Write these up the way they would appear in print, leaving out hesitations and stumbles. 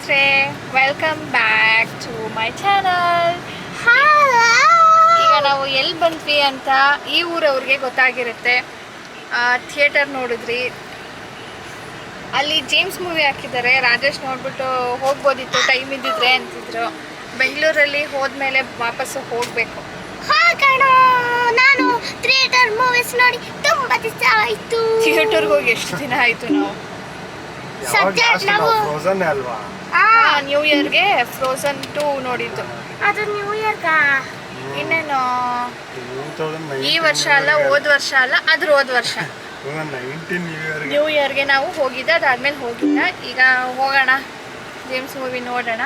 ಸ್ನೇಹಿತರೆ, welcome back to my channel. ಈಗ ನಾವು ಎಲ್ಲಿ ಬಂದ್ವಿ ಅಂತ ಈ ಊರವ್ರಿಗೆ ಗೊತ್ತಾಗಿರುತ್ತೆ. ಥಿಯೇಟರ್ ನೋಡಿದ್ರಿ, ಅಲ್ಲಿ ಜೇಮ್ಸ್ ಮೂವಿ ಹಾಕಿದ್ದಾರೆ. ರಾಜೇಶ್ ನೋಡ್ಬಿಟ್ಟು ಹೋಗ್ಬೋದಿತ್ತು ಟೈಮ್ ಇದ್ದಿದ್ರೆ ಅಂತಿದ್ರು. ಬೆಂಗಳೂರಲ್ಲಿ ಹೋದ್ಮೇಲೆ ವಾಪಸ್ಸು ಹೋಗಬೇಕು. ನಾನು ಥಿಯೇಟರ್ ಮೂವೀಸ್ ನೋಡಿ ತುಂಬಾ ದಿವಸ ಆಯ್ತು. ಥಿಯೇಟರ್ಗೆ ಹೋಗಿ ಎಷ್ಟು ದಿನ ಆಯ್ತು? ನಾವು ಫ್ರೋಸನ್ ಅಲ್ವಾ, ನ್ಯೂ ಇಯರ್ಗೆ ಫ್ರೋಸನ್ 2 ನೋಡಿದ್ದು. ಅದು ನ್ಯೂ ಇಯರ್ಗ ಇನ್ನೇನು ಈ ವರ್ಷ ಅಲ್ಲ, ಹೋದ ವರ್ಷ ಅಲ್ಲ, ಅದ್ರ ಹೋದ ವರ್ಷ ನ್ಯೂ ಇಯರ್ಗೆ ನಾವು ಹೋಗಿದ್ದೆ. ಅದಾದ್ಮೇಲೆ ಹೋಗಿಲ್ಲ. ಈಗ ಹೋಗೋಣ, ಜೇಮ್ಸ್ ಮೂವಿ ನೋಡೋಣ.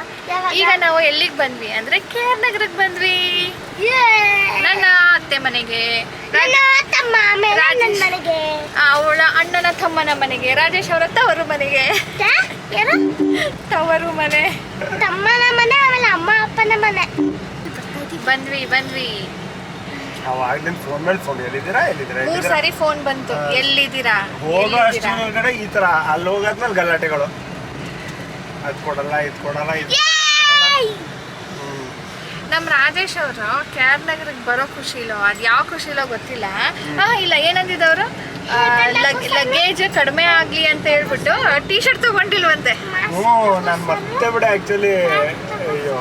ಈಗ ನಾವು ಎಲ್ಲಿಗೆ ಬಂದ್ವಿ ಅಂದ್ರೆ ಕೇರ್ ನಗರಕ್ಕೆ ಬಂದ್ವಿ. ನನ್ನ ಅತ್ತೆ ಮನೆಗೆ, ಅವಳ ಅಣ್ಣನ ತಮ್ಮನ ಮನೆಗೆ, ರಾಜೇಶ್ ಅವರ ತವರು ಮನೆಗೆ. ತವರು ಮನೆ, ತಮ್ಮನ ಮನೆ, ಆಮೇಲೆ ಅಮ್ಮ ಅಪ್ಪನ ಮನೆ ಬಂದ್ವಿ. ಮೂರ್ ಸಾರಿ ಫೋನ್ ಬಂತು, ಎಲ್ಲಿದ್ದೀರಾ ಹೋಗೋ ಅಷ್ಟೊಳಗಡೆ ಈ ತರ ಅಲ್ಲಿ ಹೋಗಾದ್ಮೇಲೆ ಗಲಾಟೆಗಳು. ಅದ್ ಕೊಡಲ್ಲ, ಇದ್ ಕೊಡಲ್ಲ, ನಮ್ ರಾಜೇಶ್ ಅವರು ಕೇರ್ ನಗರಕ್ಕೆ ಬರೋ ಖುಷಿಲೋ ಅದ್ ಯಾವ ಖುಷಿಲೋ ಗೊತ್ತಿಲ್ಲ. ಇಲ್ಲ ಏನಂದಿದ್ದವರು, ಲಗೇಜ್ ಕಡಿಮೆ ಆಗ್ಲಿ ಅಂತ ಹೇಳ್ಬಿಟ್ಟು ಟೀ ಶರ್ಟ್ ತಗೊಂಡಿಲ್ವಂತೆ. ನಾನ್ ಮತ್ತೆ ಬಿಡ ಆಕ್ಚುಲಿ. ಅಯ್ಯೋ,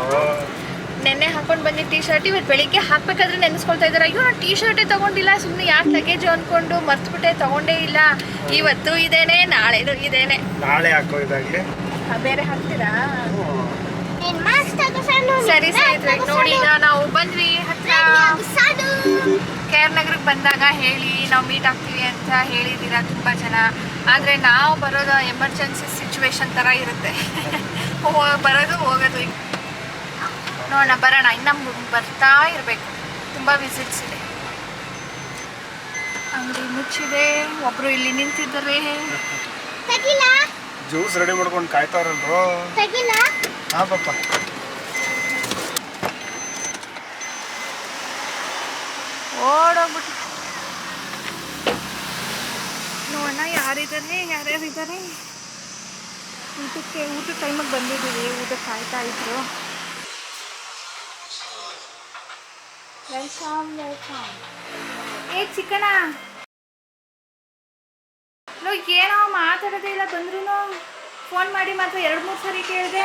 ನೆನ್ನೆ ಹಾಕೊಂಡು ಬಂದಿ ಟೀ ಶರ್ಟ್ ಇವತ್ತು ಬೆಳಿಗ್ಗೆ ಹಾಕ್ಬೇಕಾದ್ರೆ ನೆನೆಸ್ಕೊಳ್ತಾ ಇದಾರೆ. ಅಯ್ಯೋ ನಾನು ಟೀ ಶರ್ಟೇ ತಗೊಂಡಿಲ್ಲ, ಸುಮ್ಮನೆ ಯಾಕೆ ಲಗೇಜ್ ಅನ್ಕೊಂಡು ಮರ್ತ್ಬಿಟ್ಟೆ, ತಗೊಂಡೇ ಇಲ್ಲ. ಇವತ್ತು ಇದೇನೆ, ನಾಳೆದು ಇದೇನೆ. ನಾಳೆ ಹಾಕೋ ಇದಾಗ್ಲಿ, ಬೇರೆ ಹಾಕ್ತೀರಾ? ಸರಿ ಸ್ನೇಹಿತರೆ, ನೋಡಿ ಈಗ ನಾವು ಬಂದ್ವಿ ಹತ್ರ. ಕೇರ್ ನಗರಕ್ಕೆ ಬಂದಾಗ ಹೇಳಿ ನಾವು ಮೀಟ್ ಆಗ್ತೀವಿ ಅಂತ ಹೇಳಿದ್ದೀರಾ ತುಂಬ ಜನ. ಆದರೆ ನಾವು ಬರೋದು ಎಮರ್ಜೆನ್ಸಿ ಸಿಚುವೇಶನ್ ಥರ ಇರುತ್ತೆ. ಬರೋದು ಹೋಗೋದು. ನೋಡೋಣ, ಬರೋಣ. ಇನ್ನು ಬರ್ತಾ ಇರಬೇಕು. ತುಂಬ ವಿಸಿಟ್ಸ್ ಇದೆ. ಅಂಗಡಿ ಮುಚ್ಚಿದೆ, ಒಬ್ರು ಇಲ್ಲಿ ನಿಂತಿದ್ದಾರೆ. ಜ್ಯೂಸ್ ರೆಡಿ ಮಾಡ್ಕೊಂಡು ಕಾಯ್ತಾರಲ್ರು. ಹಾ ಪಾಪ, ಓಡೋಗ್ಬಿಟ್ಟು ನೋಡೋಣ ಯಾರ್ಯಾರಿದ್ದಾರೆ. ಊಟ ಟೈಮಿಗೆ ಬಂದಿದ್ದೀವಿ. ಊಟಕ್ಕೆ ಕಾಯ್ತಾ ಇದ್ರು. ವೆಲ್ಕಮ್. ಏ ಚಿಕ್ಕಣ್ಣ, ಏನೋ ಮಾತಾಡೋದೇ ಇಲ್ಲ. ಬಂದ್ರು ಫೋನ್ ಮಾಡಿ ಮಾತ್ರ 2-3 ಸರಿ ಕೇಳಿದೆ.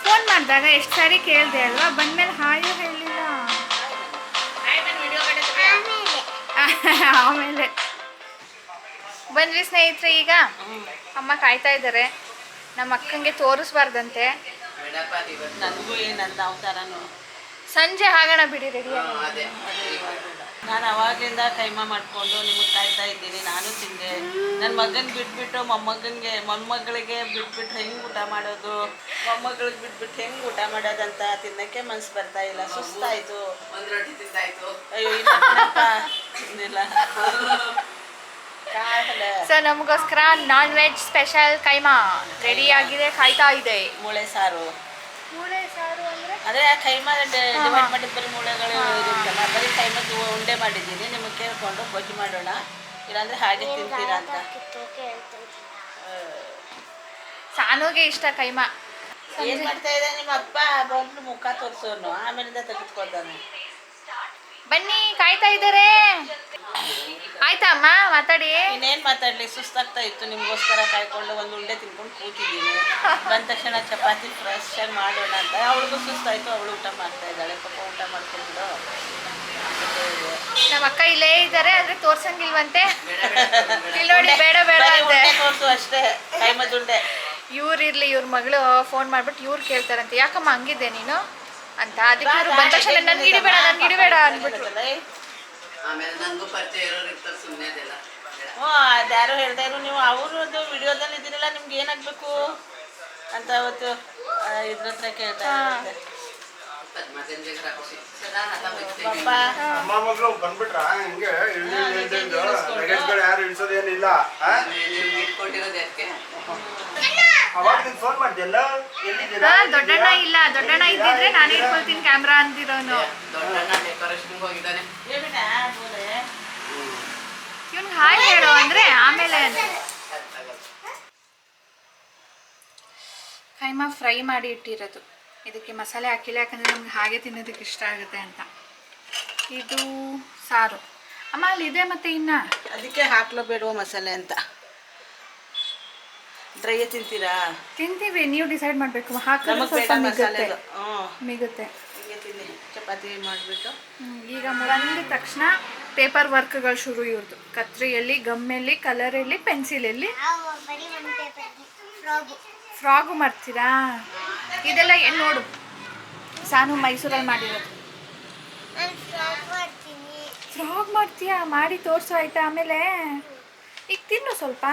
ಫೋನ್ ಮಾಡಿದಾಗ ಎಷ್ಟು ಸಾರಿ ಕೇಳಿದೆ ಅಲ್ವಾ? ಬಂದ್ಮೇಲೆ ಹಾಯೂ ಹೇಳಿಲ್ಲ. ಆಮೇಲೆ ಬಂದ್ವಿ ಸ್ನೇಹಿತರೆ. ಈಗ ಅಮ್ಮ ಕಾಯ್ತಾ ಇದ್ದಾರೆ. ನಮ್ಮ ಅಕ್ಕಂಗೆ ತೋರಿಸ್ಬಾರ್ದಂತೆ. ಸಂಜೆ ಆಗೋಣ ಬಿಡಿ, ರೆಡಿ. ನಾನು ಅವಾಗಿಂದ ಕೈಮಾ ಮಾಡಿಕೊಂಡು ನಿಮಗೆ ಕಾಯ್ತಾ ಇದ್ದೀನಿ. ನಾನು ತಿಂದೆ. ನನ್ನ ಮಗನ ಬಿಟ್ಬಿಟ್ಟು ಮೊಮ್ಮಗಳಿಗೆ ಬಿಟ್ಬಿಟ್ಟು ಹೆಂಗೆ ಊಟ ಮಾಡೋದು, ಮೊಮ್ಮಗಳಿಗೆ ಬಿಟ್ಬಿಟ್ಟು ಹೆಂಗೆ ಊಟ ಮಾಡೋದಂತ ತಿನ್ನಕ್ಕೆ ಮನ್ಸು ಬರ್ತಾ ಇಲ್ಲ. ಸುಸ್ತಾಯಿತು. ಒಂದು ರೊಟ್ಟಿ ತಿಂದಾಯ್ತು. ಅಯ್ಯೋ ಇನ್ನಿಲ್ಲ. ಸೊ ನಮಗೋಸ್ಕರ non veg special keema ready ಆಗಿದೆ, ಕಾಯ್ತಾ ಇದೆ. ಮೂಳೆ ಸಾರು ಅಂದರೆ ಕೈಮಾ ಡಿವೈಡ್ ಮಾಡಿದ ಬರೀ ಮೂಳೆಗಳು ಇರುತ್ತಲ್ಲ, ಬರೀ ಕೈಮದ್ದು ಉಂಡೆ ಮಾಡಿದ್ದೀನಿ. ನಿಮಗೆ ಕೇಳ್ಕೊಂಡು ಗೊಜ್ಜು ಮಾಡೋಣ, ಇಲ್ಲಾಂದ್ರೆ ಹಾಗೆ ತಿಂತೀರಾ ಅಂತ. ಸಾನುಗೆ ಇಷ್ಟ ಕೈಮಾ. ಏನು ಮಾಡ್ತಾ ಇದೆ ನಿಮ್ಮ ಅಪ್ಪ? ಬಂದು ಮುಖ ತೋರಿಸೋನು, ಆಮೇಲಿಂದ ತೆಗೆದುಕೊಳ್ತಾನೆ. ಬನ್ನಿ, ಕಾಯ್ತಾ ಇದ್ದಾರೆ. ಆಯ್ತಾ ಅಮ್ಮ, ಮಾತಾಡಿ. ಇನ್ನೇನು ಮಾತಾಡಲಿ, ಸುಸ್ತಾಗ್ತಾ ಇತ್ತು. ನಿಮಗೋಸ್ಕರ ಕಾಯ್ಕೊಂಡು ಒಂದು ಉಂಡೆ ತಿನ್ಕೊಂಡು ಕೂತಿದ್ದೀನಿ. ಬಂದ ತಕ್ಷಣ ಚಪಾತಿ ಫ್ರೆಶ್ ಆಗಿ ಮಾಡೋಣ ಅಂತ. ಅವಳಿಗೂ ಸುಸ್ತಾಯಿತು, ಅವಳು ಊಟ ಮಾಡ್ತಾ ಇದ್ದಾಳೆ. ಪಾಪ ಊಟ ಮಾಡ್ಕೊಂಡು ನಮ್ಮ ಅಕ್ಕ ಇಲ್ಲೇ ಇದ್ದಾರೆ, ಆದರೆ ತೋರ್ಸಂಗಿಲ್ವಂತೆ. ಇಲ್ಲಿ ನೋಡಿ, ಬೇಡ ಅಂತೆ. ತೋರಿಸು ಅಷ್ಟೇ, ಕೈಮದ್ದುಂಡೆ. ಇವ್ರಿರ್ಲಿ, ಇವ್ರ ಮಗಳು ಫೋನ್ ಮಾಡ್ಬಿಟ್ಟು ಇವ್ರು ಕೇಳ್ತಾರಂತೆ, ಯಾಕಮ್ಮ ಹಂಗಿದ್ದೆ ನೀನು ಅಂತ. ಅದಕ್ಕೆ ಇವ್ರು ಬಂದ ತಕ್ಷಣ ನನ್ಗೆ ಇಡಬೇಡ ಅಂದ್ಬಿಟ್ರು. ಅದ್ಯಾರು ಹೇಳ್ತಾ ಇದ್ರು, ನೀವು ಅವ್ರದ್ದು ವಿಡಿಯೋದಲ್ಲಿ ಇದ್ದೀರಲ್ಲ, ನಿಮ್ಗೆ ಏನಾಗಬೇಕು ಅಂತ ಅವತ್ತು ಇದ್ರ ಹತ್ರ ಕೇಳ್ತಾ ಇದ್ದೆ. ದೊಡ್ಡಣ್ಣ ಇಲ್ಲ, ದೊಡ್ಡಣ್ಣ ಇದ್ದಿದ್ರೆ ನಾನು ಇಟ್ಕೊಳ್ತೀನಿ ಕ್ಯಾಮ್ರಾ ಅಂದಿರೋನು. ಇವ್ನಿಗೆ ಹಾಯ್ ಹೇಳು ಅಂದ್ರೆ ಆಮೇಲೆ ಕೈಮಾ ಫ್ರೈ ಮಾಡಿ ಇಟ್ಟಿರೋದು. ಇದಕ್ಕೆ ಮಸಾಲೆ ಹಾಕಿಲ್ಲ, ಯಾಕಂದರೆ ನಮ್ಗೆ ಹಾಗೆ ತಿನ್ನೋದಕ್ಕೆ ಇಷ್ಟ ಆಗುತ್ತೆ ಅಂತ. ಇದು ಸಾರು. ಅಮ್ಮ ಅಲ್ಲಿದೆ ಮತ್ತೆ ಇನ್ನು ಅದಕ್ಕೆ ಹಾಕ್ಲೋ ಬೇಡವೋ ಮಸಾಲೆ ಅಂತ. ಡ್ರೈ ತಿಂತೀರಾ? ತಿಂತೀವಿ, ನೀವು ಡಿಸೈಡ್ ಮಾಡಬೇಕು. ಹಾಕಿದ್ರೆ ನಮಗೆ ಬೇಡ ಸ್ವಲ್ಪ ಮಸಾಲೆ. ಮಿಗುತ್ತೆ. ಹಿಂಗೆ ತಿನ್ನಿ, ಚಪಾತಿ ಮಾಡಿಬಿಟ್ಟು. ಈಗ ಬಂದ ತಕ್ಷಣ ಪೇಪರ್ ವರ್ಕ್ಗಳು ಶುರು ಇವ್ರದ್ದು. ಕತ್ರಿಯಲ್ಲಿ, ಗಮ್ಮೆಲ್ಲಿ, ಕಲರಲ್ಲಿ, ಪೆನ್ಸಿಲಲ್ಲಿ. ಬರೀ ಒಂದು ಪೇಪರ್ ಫ್ರಾಗು ಮಾಡ್ತೀರಾ? ಇದೆಲ್ಲ ಏನು ನೋಡು, ಸಾನು ಮೈಸೂರಲ್ಲಿ ಮಾಡಿರೋದು. ನಾನು ಫ್ರಾಗ್ ಮಾಡ್ತೀನಿ. ಫ್ರಾಗ್ ಮಾಡ್ತೀಯಾ? ಮಾಡಿ ತೋರಿಸು ಆಯ್ತಾ? ಆಮೇಲೆ ಈಗ ತಿನ್ನು ಸ್ವಲ್ಪ.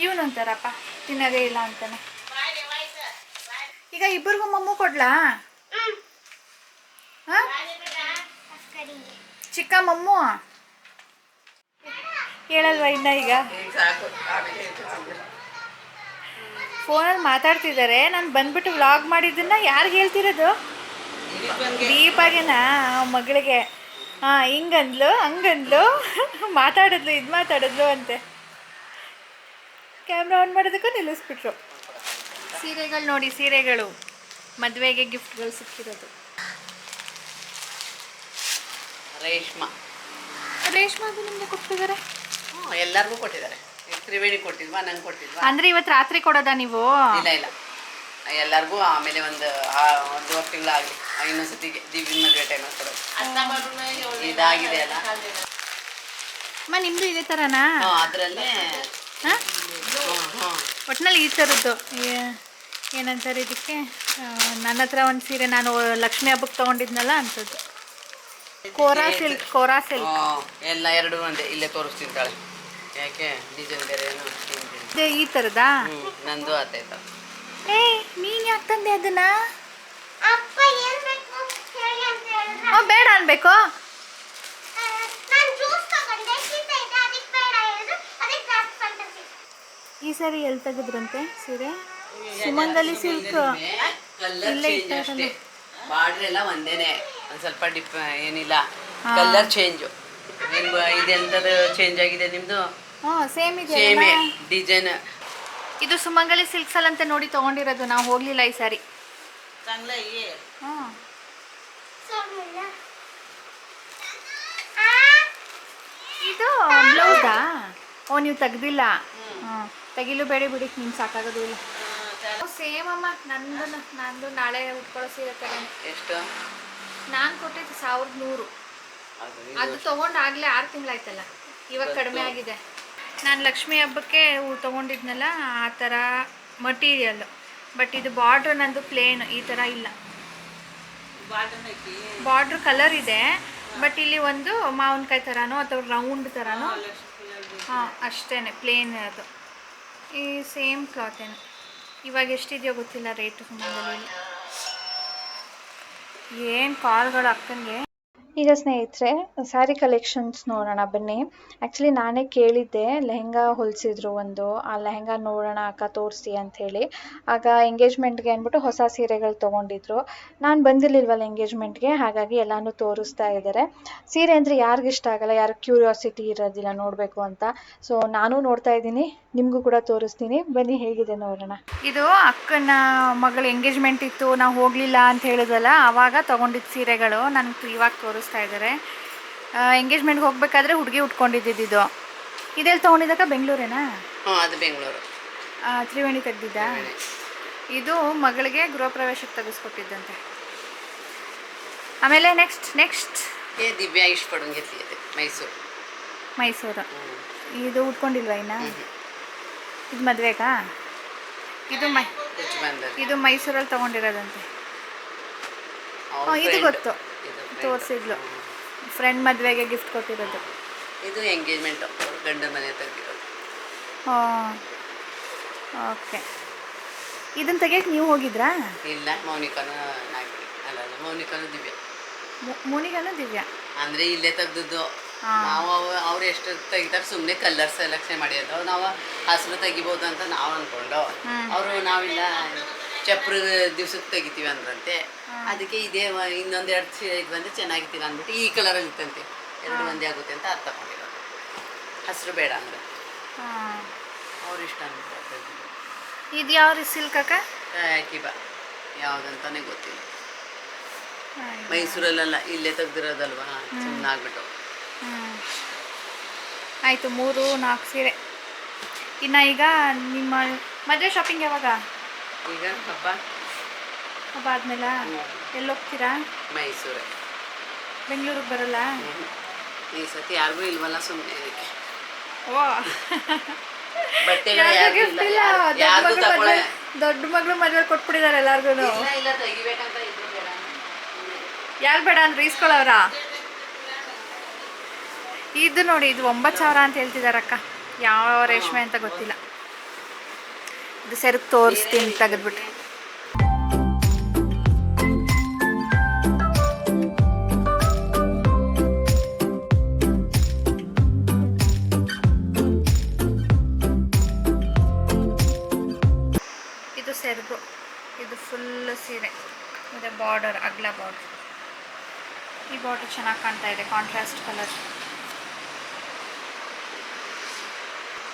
ಇವನು ಅಂತಾರಪ್ಪ ತಿನ್ನೋದೇ ಇಲ್ಲ ಅಂತಾನೆ. ಈಗ ಇಬ್ಬರಿಗೂ ಮಮ್ಮು ಕೊಡ್ಲಾ? ಹಾಂ, ಚಿಕ್ಕ ಮಮ್ಮು ಹೇಳಲ್ವಾ ಇನ್ನ? ಈಗ ಫೋನಲ್ಲಿ ಮಾತಾಡ್ತಿದ್ದಾರೆ. ನಾನು ಬಂದ್ಬಿಟ್ಟು ವ್ಲಾಗ್ ಮಾಡಿದ್ದನ್ನ ಯಾರಿಗೆ ಹೇಳ್ತಿರೋದು? ದೀಪಾಗೆನಾ? ಮಗಳಿಗೆ. ಹಾಂ, ಹಿಂಗಂದ್ಲು ಹಂಗಂದ್ಲು, ಮಾತಾಡಿದ್ಲು, ಇದು ಮಾತಾಡಿದ್ಲು ಅಂತೆ. ಕ್ಯಾಮ್ರಾ ಆನ್ ಮಾಡೋದಕ್ಕೂ ನಿಲ್ಲಿಸ್ಬಿಟ್ರು. ಸೀರೆಗಳು ನೋಡಿ, ಸೀರೆಗಳು ಮದುವೆಗೆ ಗಿಫ್ಟ್ಗಳು ಸಿಕ್ಕಿರೋದು. ರೇಷ್ಮಾಗೂ ನಿಮಗೆ ಕೊಟ್ಟಿದ್ದಾರೆ? ಎಲ್ಲರಿಗೂ ಕೊಟ್ಟಿದ್ದಾರೆ. ತ್ರಿವೇಣಿ ಕೊಟ್ಟಿಲ್ವಾ? ನಂಗೆ ಕೊಟ್ಟಿಲ್ವಾ? ಅಂದರೆ ಇವತ್ತು ರಾತ್ರಿ ಕೊಡೋದಾ ನೀವು? ಇಲ್ಲ ಇಲ್ಲ, ಎಲ್ಲರಿಗೂ ಆಮೇಲೆ ಒಂದು 1 ತಿಂಗಳಾಗಲಿ ಇನ್ನೊಂದ್ಸತಿಗೆ ದಿವ್ಯನ ಮದುವೆ ಟೈಮಲ್ಲಿ ಕೊಡೋದು. ಇದಾಗಿದೆ ಅಲ್ಲ ಅಮ್ಮ, ನಿಮ್ಮದು ಇದೇ ಥರನಾ? ಅದರಲ್ಲೇ ಹಾಂ, ಒಟ್ಟಿನಲ್ಲಿ ಈ ಥರದ್ದು ಏನಂತಾರೆ ಇದಕ್ಕೆ? ನನ್ನ ಹತ್ರ ಒಂದು ಸೀರೆ ನಾನು ಲಕ್ಷ್ಮಿ ಹಬ್ಬಕ್ಕೆ ತೊಗೊಂಡಿದ್ನಲ್ಲ ಅಂಥದ್ದು. ಕೋರಾ ಸಿಲ್ಕ್. ಎಲ್ಲ ಎರಡು ಒಂದೇ. ಇಲ್ಲೇ ತೋರಿಸ್ತಿದ್ದಾಳೆ. ಯಾಕೆ ಡಿಸೈನ್ ಬೇರೆ ಏನು ಇದೆ ಈ ಥರದಾ? ನಂದು ಆತೈತ. ನೀನು ಯಾಕೆ ತಂದೆ ಅದನ್ನ? ಅಪ್ಪ ಏನು ಬೇಕು ಹೇಳಿ ಅಂತ ಹೇಳಿದ್ರೆ ಬೇಡ ಅನ್ಬೇಕು. ನಾನು ಜ್ಯೂಸ್ ತಗೊಂಡೆ, ಶೀತ ಇದೆ, ಅದಕ್ಕೆ ಬೇಡ ಹೇಳಿದ್ರು, ಅದಕ್ಕೆ ಜಾಸ್ತಿ ಫಂಟಸಿ. ಈ ಸಾರಿ ಎಲ್ಲಿ ತೆಗೆದ್ರಂತೆ ಸೀರೆ? ಸುಮಂಗಲಿ ಸಿಲ್ಕ್. ಕಲರ್ ಚೇಂಜ್ ಅಷ್ಟೇ, ಬಾರ್ಡ್ರ್ ಎಲ್ಲ ಒಂದೇನೆ. ಒಂದು ಸ್ವಲ್ಪ ಏನಿಲ್ಲ, ಕಲರ್ ಚೇಂಜು. ಇದೆಂಥದ್ದು ಚೇಂಜ್ ಆಗಿದೆ ನಿಮ್ಮದು? ಸೇಮ್ ಇದೆ, ಸೇಮೇ ಡಿಸೈನ್. ಇದು ಸುಮಂಗಲಿ ಸಿಲ್ಕ್ಸ್ ಅಂತ ನೋಡಿ ತೊಗೊಂಡಿರೋದು. ನಾವು ಹೋಗಲಿಲ್ಲ ಈ ಸಾರಿ. ಇದು ಬ್ಲೌಸಾ? ನೀವು ತೆಗ್ದಿಲ್ಲ? ತೆಗಿಲು ಬೇಡ ಬಿಡಿ, ನಿಮ್ಗೆ ಸಾಕಾಗೋದು ಇಲ್ಲ. ಸೇಮ್ ಅಮ್ಮ, ನಂದು ನಾಳೆ ಉಟ್ಕೊಳ್ಳೋ ಸೀರೆ ತಗೊಂಡು. ಎಷ್ಟು? ನಾನು ಕೊಟ್ಟಿದ್ದು 1100. ಅದು ತೊಗೊಂಡಾಗಲೇ 6 ತಿಂಗಳಾಯ್ತಲ್ಲ, ಇವಾಗ ಕಡಿಮೆ ಆಗಿದೆ. ನಾನು ಲಕ್ಷ್ಮಿ ಹಬ್ಬಕ್ಕೆ ತೊಗೊಂಡಿದ್ನಲ್ಲ ಆ ಥರ ಮಟೀರಿಯಲ್ಲು. ಬಟ್ ಇದು ಬಾರ್ಡ್ರ್ ನಂದು ಪ್ಲೇನ್, ಈ ಥರ ಇಲ್ಲ. ಬಾರ್ಡ್ರ್ ಕಲರ್ ಇದೆ, ಬಟ್ ಇಲ್ಲಿ ಒಂದು ಮಾವಿನಕಾಯಿ ಥರನೋ ಅಥವಾ ರೌಂಡ್ ಥರನೋ. ಹಾಂ, ಅಷ್ಟೇ, ಪ್ಲೇನ್ ಅದು. ಈ ಸೇಮ್ ಕ್ಲಾತೇನು. ಇವಾಗ ಎಷ್ಟಿದೆಯೋ ಗೊತ್ತಿಲ್ಲ ರೇಟು ಸುಮ್ಮನೆ. ಏನು ಕಾಲ್ಗಳು ಅಕ್ಕನಿಗೆ. ಈಗ ಸ್ನೇಹಿತರೆ, ಸ್ಯಾರಿ ಕಲೆಕ್ಷನ್ಸ್ ನೋಡೋಣ ಬನ್ನಿ. ಆ್ಯಕ್ಚುಲಿ ನಾನೇ ಕೇಳಿದ್ದೆ, ಲೆಹೆಂಗಾ ಹೊಲಿಸಿದ್ರು ಒಂದು, ಆ ಲೆಹೆಂಗಾ ನೋಡೋಣ ಅಕ್ಕ ತೋರಿಸಿ ಅಂಥೇಳಿ. ಆಗ ಎಂಗೇಜ್ಮೆಂಟ್ಗೆ ಅಂದ್ಬಿಟ್ಟು ಹೊಸ ಸೀರೆಗಳು ತೊಗೊಂಡಿದ್ರು. ನಾನು ಬಂದಿರಲಿಲ್ವಲ್ಲ ಎಂಗೇಜ್ಮೆಂಟ್ಗೆ, ಹಾಗಾಗಿ ಎಲ್ಲನೂ ತೋರಿಸ್ತಾ ಇದ್ದಾರೆ. ಸೀರೆ ಅಂದರೆ ಯಾರಿಗಿಷ್ಟ ಆಗಲ್ಲ, ಯಾರು ಕ್ಯೂರಿಯಾಸಿಟಿ ಇರೋದಿಲ್ಲ ನೋಡಬೇಕು ಅಂತ. ಸೊ ನಾನು ನೋಡ್ತಾ ಇದ್ದೀನಿ, ನಿಮಗೂ ಕೂಡ ತೋರಿಸ್ತೀನಿ, ಬನ್ನಿ ಹೇಗಿದೆ ನೋಡೋಣ. ಇದು ಅಕ್ಕನ ಮಗಳ ಎಂಗೇಜ್ಮೆಂಟ್ ಇತ್ತು, ನಾವು ಹೋಗಲಿಲ್ಲ ಅಂತ ಹೇಳಿದ್ವಲ್ಲ, ಆವಾಗ ತೊಗೊಂಡಿದ್ದು ಸೀರೆಗಳು ನನಗೆ ಇವಾಗ ತೋರಿಸ್ತಾ ಇದ್ದಾರೆ. ಎಂಗೇಜ್ಮೆಂಟ್ಗೆ ಹೋಗ್ಬೇಕಾದ್ರೆ ಹುಡುಗಿ ಉಟ್ಕೊಂಡಿದ್ದು. ಇದೆಲ್ಲಿ ತೊಗೊಂಡಿದ್ದಕ್ಕ? ಬೆಂಗಳೂರೇನಾ? ಅದು ಬೆಂಗಳೂರು. ತ್ರಿವೇಣಿ ತೆಗ್ದಿದ್ದ. ಇದು ಮಗಳಿಗೆ ಗೃಹ ಪ್ರವೇಶಕ್ಕೆ ತೆಗೆಸ್ಕೊಟ್ಟಿದ್ದಂತೆ. ಆಮೇಲೆ ನೆಕ್ಸ್ಟ್ ದಿವ್ಯಾ ಇಷ್ಟಪಡೋಂಗೆ ಮೈಸೂರು. ಇದು ಉಟ್ಕೊಂಡಿಲ್ವಾ ಇನ್ನ? ಇದು ಮದುವೆಗಾ? ಇದು ಮೈಸೂರಲ್ಲಿ ತೊಗೊಂಡಿರೋದಂತೆ. ಇದು ಗೊತ್ತು, ತೋರಿಸಿದ್ಲು. ಫ್ರೆಂಡ್ ಮದುವೆಗೆ ಗಿಫ್ಟ್ ಕೊಟ್ಟಿರೋದು. ಇದು ಎಂಗೇಜ್ಮೆಂಟ್, ಗಂಡ ಮನೆ ತೆಗೆದಿರೋದು. ಓಕೆ. ಇದನ್ನು ತೆಗಿಯಕ್ಕೆ ನೀವು ಹೋಗಿದ್ರಾ? ಇಲ್ಲ, ಮೌನಿಕಾನು ದಿವ್ಯಾ ಅಂದರೆ ಇಲ್ಲೇ ತೆಗ್ದದ್ದು. ನಾವು ಅವ್ರು ಎಷ್ಟು ತೆಗಿತಾರೆ, ಸುಮ್ಮನೆ ಕಲರ್ ಸೆಲೆಕ್ಷನ್ ಮಾಡಿದ್ರು. ನಾವು ಹಸಿರು ತೆಗಿಬೋದು ಅಂತ ನಾವು ಅಂದ್ಕೊಂಡು, ಅವರು ನಾವಿಲ್ಲ ಚಪ್ರ ದಿವ್ಸಕ್ಕೆ ತೆಗಿತೀವಿ ಅಂದ್ರಂತೆ. ಅದಕ್ಕೆ ಇದೇ ಇನ್ನೊಂದು 2 ಸೀರೆ ಇದು ಬಂದರೆ ಚೆನ್ನಾಗಿರ್ತೀವಿ ಅಂದ್ಬಿಟ್ಟು ಈ ಕಲರಲ್ಲಿ ಇತ್ತಂತೆ. 2 ಒಂದೇ ಆಗುತ್ತೆ ಅಂತ ಅದು ತಗೊಂಡಿರೋದು. ಹಸಿರು ಬೇಡ ಅಂದರೆ ಅವ್ರು ಇಷ್ಟ ಅಂದ್ಬಿಟ್ಟು. ಇದು ಯಾವ ಸಿಲ್ಕ್ ಅಕ್ಕ? ಬಾ ಯಾವುದಂತಾನೆ ಗೊತ್ತಿಲ್ಲ. ಮೈಸೂರಲ್ಲೆಲ್ಲ ಇಲ್ಲೇ ತೆಗ್ದಿರೋದಲ್ವಾ, ಸುಮ್ಮನೆ ಆಗ್ಬಿಟ್ಟು. ಆಯಿತು, 3-4 ಸೀರೆ. ಇನ್ನು ಈಗ ನಿಮ್ಮ ಮದುವೆ ಶಾಪಿಂಗ್ ಯಾವಾಗ? ಈಗ ಹಬ್ಬ ಆದ್ಮೇಲೆ ಎಲ್ಲಿ ಹೋಗ್ತೀರಾ? ಮೈಸೂರೇ. ಬೆಂಗಳೂರಿಗೆ ಬರಲ್ಲ? ಈ ಸತಿ ಯಾರಿಗೂ ಇಲ್ವಲ್ಲ, ಸುಮ್ಮನೆ ಇದಕ್ಕೆ. ಓ, ಬಟ್ಟೆಗಳು ಯಾರಿಗೂ ತಗೊಳ್ಳೆ. ದೊಡ್ಡ ಮಗಳು ಮದುವೆ ಕೊಟ್ಬಿಟ್ಟಿದ್ದಾರೆ ಎಲ್ಲಾರ್ಗು. ಇಲ್ಲ ತೆಗಿಬೇಕಂತ ಇದ್ರು ಬೇಡ. ಯಾರು ಬೇಡ ಅಂದ್ರೆ ಈಸ್ಕೊಳ್ಳೋರ? ಇದು ನೋಡಿ, ಇದು 9,000 ಅಂತ ಹೇಳ್ತಿದಾರಕ್ಕ. ಯಾವ ರೇಷ್ಮೆ ಅಂತ ಗೊತ್ತಿಲ್ಲ. ಇದು ಸೆರಗು ತೋರಿಸ್ತೀನಿ ತೆಗೆದ್ಬಿಟ್ಟು. ಇದು ಸೆರಗು, ಇದು ಫುಲ್ ಸೀರೆ ಇದೆ. ಬಾರ್ಡರ್, ಅಗ್ಲ ಬಾರ್ಡರ್. ಈ ಬಾರ್ಡರ್ ಚೆನ್ನಾಗಿ ಕಾಣ್ತಾ ಇದೆ, ಕಾಂಟ್ರಾಸ್ಟ್ ಕಲರ್.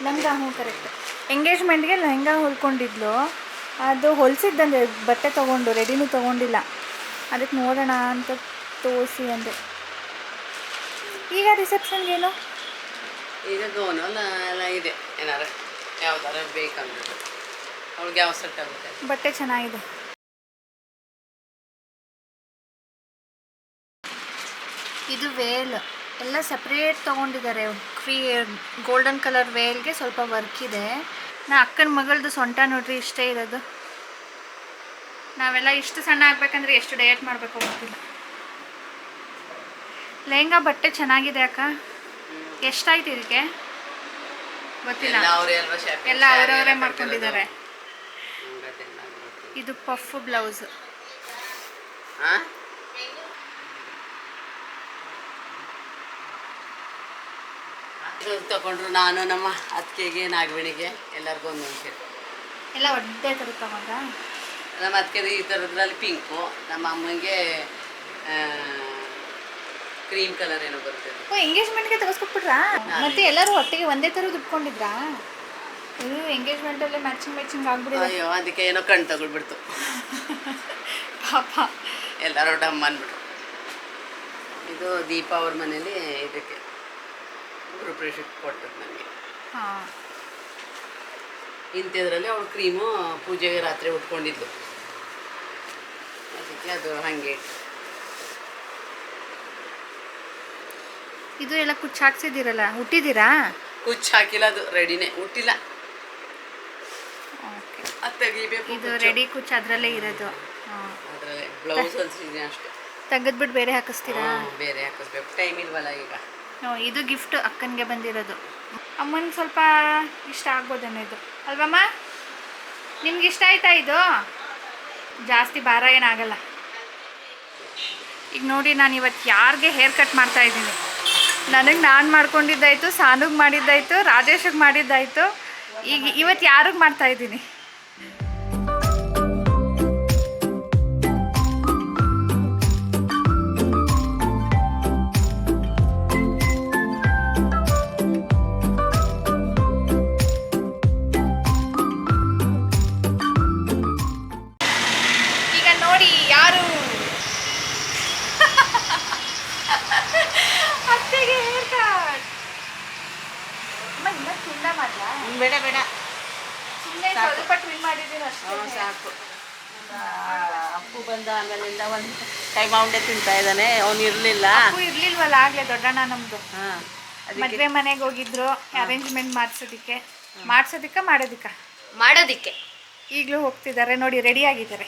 ಲಂಗ, ಹ್ಞೂ ಕರೆಕ್ಟ್. ಎಂಗೇಜ್ಮೆಂಟ್ಗೆ ಲೆಹಂಗಾ ಹೊಲ್ಕೊಂಡಿದ್ಲು. ಅದು ಹೊಲಿಸಿದ್ದಂಗೆ ಬಟ್ಟೆ ತೊಗೊಂಡು, ರೆಡಿನೂ ತೊಗೊಂಡಿಲ್ಲ. ಅದಕ್ಕೆ ನೋಡೋಣ ಅಂತ ತೋರಿಸಿ ಅಂದೆ. ಈಗ ರಿಸೆಪ್ಷನ್ಗೇನು? ಈಗ ಗೌನು ಎಲ್ಲ ಇದೆ, ಏನಾರು ಯಾವ್ದಾರ ಬೇಕಂದ್ರೆ ಅವ್ಳಿಗೆ ಯಾವ ಸೆಟ್ ಆಗುತ್ತೆ. ಬಟ್ಟೆ ಚೆನ್ನಾಗಿದೆ. ಇದು ವೇಲ್ ಎಲ್ಲ ಸಪ್ರೇಟ್ ತೊಗೊಂಡಿದ್ದಾರೆ. ಗೋಲ್ಡನ್ ಕಲರ್ ವೇಲ್ಗೆ ಸ್ವಲ್ಪ ವರ್ಕ್ ಇದೆ. ಅಕ್ಕನ ಮಗಳದು ಸೊಂಟ ನೋಡ್ರಿ, ಇಷ್ಟೇ ಇರೋದು. ನಾವೆಲ್ಲ ಇಷ್ಟು ಸಣ್ಣ ಆಗ್ಬೇಕಂದ್ರೆ ಎಷ್ಟು ಡಯಟ್ ಮಾಡಬೇಕು ಗೊತ್ತಿಲ್ಲ. ಲೆಹಂಗಾ ಬಟ್ಟೆ ಚೆನ್ನಾಗಿದೆ ಅಕ್ಕ. ಎಷ್ಟಾಯ್ತು ಇದಕ್ಕೆ ಗೊತ್ತಿಲ್ಲ, ಎಲ್ಲ ಅವರವರೇ ಮಾಡ್ಕೊಂಡಿದ್ದಾರೆ. ಇದು ಪಫ್ ಬ್ಲೌಸ್. ತಗೊಂಡ್ರು ನಾನು ನಮ್ಮ ಅತ್ತಿಗೆಗೆ ನಾಗವೇಣಿಗೆ ಎಲ್ಲರಿಗೂ ಒಂದೊಂದು ಸೀರೆ. ಎಲ್ಲ ಒಡ್ಡೆ ಥರ ತಗೊಂಡ. ನಮ್ಮ ಅತ್ತಿಗೆ ಈ ಥರದ್ರಲ್ಲಿ ಪಿಂಕು, ನಮ್ಮ ಅಮ್ಮನಿಗೆ ಕ್ರೀಮ್ ಕಲರ್ ಏನೋ ಬರುತ್ತೆ. ಓ, ಎಂಗೇಜ್ಮೆಂಟ್ಗೆ ತೆಗೆಸ್ಕೊಟ್ಬಿಟ್ರಾ? ಮತ್ತೆ ಎಲ್ಲರೂ ಒಟ್ಟಿಗೆ ಒಂದೇ ಥರದ್ದು ಉಟ್ಕೊಂಡಿದ್ರಾ? ಇದು ಎಂಗೇಜ್ಮೆಂಟಲ್ಲೇ ಮ್ಯಾಚಿಂಗ್ ಆಗ್ಬಿಟ್ಟಿದೆ. ಅಯ್ಯೋ, ಅದಕ್ಕೆ ಏನೋ ಕಣ್ಣು ತಗೊಳ್ಬಿಡ್ತು ಪಾಪ. ಎಲ್ಲರೂ ಡಮ್ ಅಂದ್ಬಿಟ್ರು. ಇದು ದೀಪ ಅವ್ರ ಮನೇಲಿ ಇದಕ್ಕೆ ಗೃಹಪ್ರವೇಶಕ್ಕೆ ಕೊಟ್ಟದ್ದು ನನಗೆ. ಹಾಂ, ಇಂಥದ್ರಲ್ಲಿ ಅವಳು ಕ್ರೀಮು ಪೂಜೆಗೆ ರಾತ್ರಿ ಉಟ್ಕೊಂಡಿದ್ಲು, ಅದಕ್ಕೆ ಅದು ಹಾಗೆ ಇಟ್ಟು. ಇದು ಎಲ್ಲ ಕುಚ್ಚು ಹಾಕ್ಸಿದ್ದೀರಲ್ಲ, ಹುಟ್ಟಿದ್ದೀರಾ? ಕುಚ್ಚು ಹಾಕಿಲ್ಲ, ಅದು ರೆಡಿನೇ, ಹುಟ್ಟಿಲ್ಲ. ಓಕೆ, ಅದು ತೆಗಿಬೇಕು. ಇದು ರೆಡಿ ಕುಚ್ಚು ಅದರಲ್ಲೇ ಇರೋದು. ಅದರಲ್ಲೇ ಬ್ಲೌಸ್ ಅನ್ಸಿದೆ ಅಷ್ಟೇ. ತೆಗೆದ್ಬಿಟ್ಟು ಬೇರೆ ಹಾಕಿಸ್ತೀರಾ? ಬೇರೆ ಹಾಕಿಸ್ಬೇಕು, ಟೈಮ್ ಇಲ್ವಲ್ಲ ಈಗ. ಇದು ಗಿಫ್ಟ್ ಅಕ್ಕನಿಗೆ ಬಂದಿರೋದು. ಅಮ್ಮನಿಗೆ ಸ್ವಲ್ಪ ಇಷ್ಟ ಆಗ್ಬೋದೇನೋ ಇದು, ಅಲ್ವಮ್ಮ? ನಿಮ್ಗೆ ಇಷ್ಟ ಆಯ್ತಾ ಇದು? ಜಾಸ್ತಿ ಭಾರ ಏನಾಗಲ್ಲ. ಈಗ ನೋಡಿ, ನಾನು ಇವತ್ತು ಯಾರಿಗೆ ಹೇರ್ ಕಟ್ ಮಾಡ್ತಾ ಇದ್ದೀನಿ. ನನಗೆ ನಾನು ಮಾಡ್ಕೊಂಡಿದ್ದಾಯಿತು, ಸಾನುಗೆ ಮಾಡಿದ್ದಾಯಿತು, ರಾಜೇಶಿಗೆ ಮಾಡಿದ್ದಾಯಿತು. ಈಗ ಇವತ್ತು ಯಾರಿಗೆ ಮಾಡ್ತಾ ಇದ್ದೀನಿ? ಈಗ ನೋಡಿ ಯಾರು ಅತ್ತೆಗೆ ಹೇರ್ ಕಟ್. ಅಮ್ಮ, ಇಲ್ಲ ತುಂಡ ಮಾಡ್ಲಾ? ಬೇಡ ಬೇಡ, ಸುಮ್ಮನೆ ಸ್ವಲ್ಪ ಟ್ರಿಮ್ ಮಾಡಿದ್ದೀನಿ ಅಷ್ಟೇ. ಸಾಕು. ಅಪ್ಪು ಬಂದ ಆಮೇಲಿಂದ ಒಂದು ಕೈ ಮಾವುಂಡೆ ತಿಂತಾ ಇದ್ದಾನೆ. ಅವನು ಇರಲಿಲ್ಲ, ಅಪ್ಪು ಇರ್ಲಿಲ್ವಲ್ಲ ಆಗ್ಲೇ ದೊಡ್ಡಣ್ಣ ನಮ್ದು. ಹಾಂ, ಮದ್ವೆ ಮನೆಗೆ ಹೋಗಿದ್ರು ಅರೇಂಜ್ಮೆಂಟ್ ಮಾಡೋದಿಕ್ಕೆ ಈಗಲೂ ಹೋಗ್ತಿದ್ದಾರೆ. ನೋಡಿ, ರೆಡಿ ಆಗಿದ್ದಾರೆ.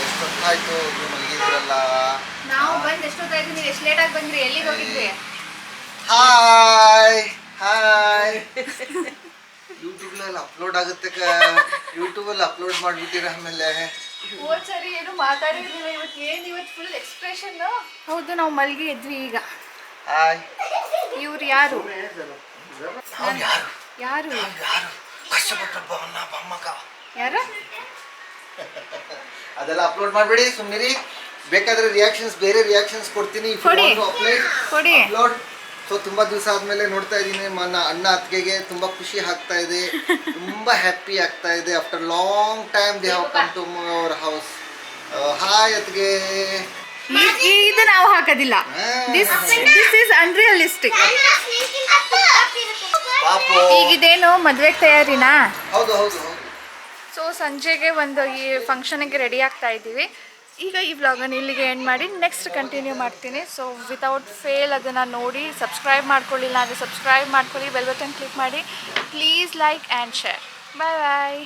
ಎಷ್ಟೊತ್ತಾಯ್ತು ಮಲಗಿದ್ರಲ್ಲ? ನಾವು ಬಂದು ಎಷ್ಟೊತ್ತಾಯ್ತು, ನೀವು ಎಷ್ಟು ಲೇಟಾಗಿ ಬಂದ್ರಿ? ಎಲ್ಲಿಗೆ ಹೋಗಿದ್ವಿ? Hi hi. ಯೂಟ್ಯೂಬ್ನಲ್ಲಿ ಅಪ್ಲೋಡ್ ಆಗುತ್ತೆ, ಯೂಟ್ಯೂಬಲ್ಲಿ ಅಪ್ಲೋಡ್ ಮಾಡಿಬಿಟ್ಟಿರ. ಆಮೇಲೆ ಹೋದ್ ಸರಿ ಏನು ಮಾತಾಡಿರ್ಲಿಲ್ಲ, ಇವತ್ತು ಫುಲ್ ಎಕ್ಸ್ಪ್ರೆಷನ್. ಹೌದು, ನಾವು ಮಲ್ಗಿ ಎದ್ವಿ ಈಗ. ಹಾಯ್. ಇವ್ರು ಯಾರು? ಯಾರು ಕಷ್ಟಪಟ್ಟಬ್ಬ ಬಮ್ಮಗ. ಯಾರು? ಅದೆಲ್ಲ ಅಪ್ಲೋಡ್ ಮಾಡಬೇಡಿ, ಸುಮ್ಮನಿರಿ. ಬೇಕಾದ್ರೆ ಬೇರೆ ರಿಯಾಕ್ಷನ್ಸ್ ಕೊಡ್ತೀನಿ. ಕೊಡಿ. ಸೊ ತುಂಬ ದಿವಸ ಆದಮೇಲೆ ನೋಡ್ತಾ ಇದ್ದೀನಿ ಅಣ್ಣ ಅತ್ತಿಗೆಗೆ ತುಂಬ ಖುಷಿ ಆಗ್ತಾ ಇದೆ, ತುಂಬ ಹ್ಯಾಪಿ ಆಗ್ತಾ ಇದೆ. After long time they have come to our house. Hi ಅತ್ತಿಗೆ. ಇದು ನಾವು ಹಾಕೋದಿಲ್ಲ, ದಿಸ್ ಇಸ್ ಅನ್ರಿಯಲಿಸ್ಟಿಕ್. ಪಾಪು. ಈಗ ಇದೇನು ಮದ್ವೆಗೆ ತಯಾರಿನಾ? ಹೌದು ಹೌದು ಹೌದು. ಸೊ ಸಂಜೆಗೆ ಒಂದು ಈ ಫಂಕ್ಷನಿಗೆ ರೆಡಿ ಆಗ್ತಾ ಇದ್ದೀವಿ. ಈಗ ಈ ವ್ಲಾಗನ್ನು ಇಲ್ಲಿಗೆ ಎಂಡ್ ಮಾಡಿ ನೆಕ್ಸ್ಟ್ ಕಂಟಿನ್ಯೂ ಮಾಡ್ತೀನಿ. ಸೊ ವಿತೌಟ್ ಫೇಲ್ ಅದನ್ನು ನೋಡಿ ಸಬ್ಸ್ಕ್ರೈಬ್ ಮಾಡ್ಕೊಳ್ಳಿಲ್ಲ ಅಂದರೆ ಸಬ್ಸ್ಕ್ರೈಬ್ ಮಾಡ್ಕೊಳ್ಳಿ, ಬೆಲ್ ಬಟನ್ ಕ್ಲಿಕ್ ಮಾಡಿ. Please like and share. Bye bye.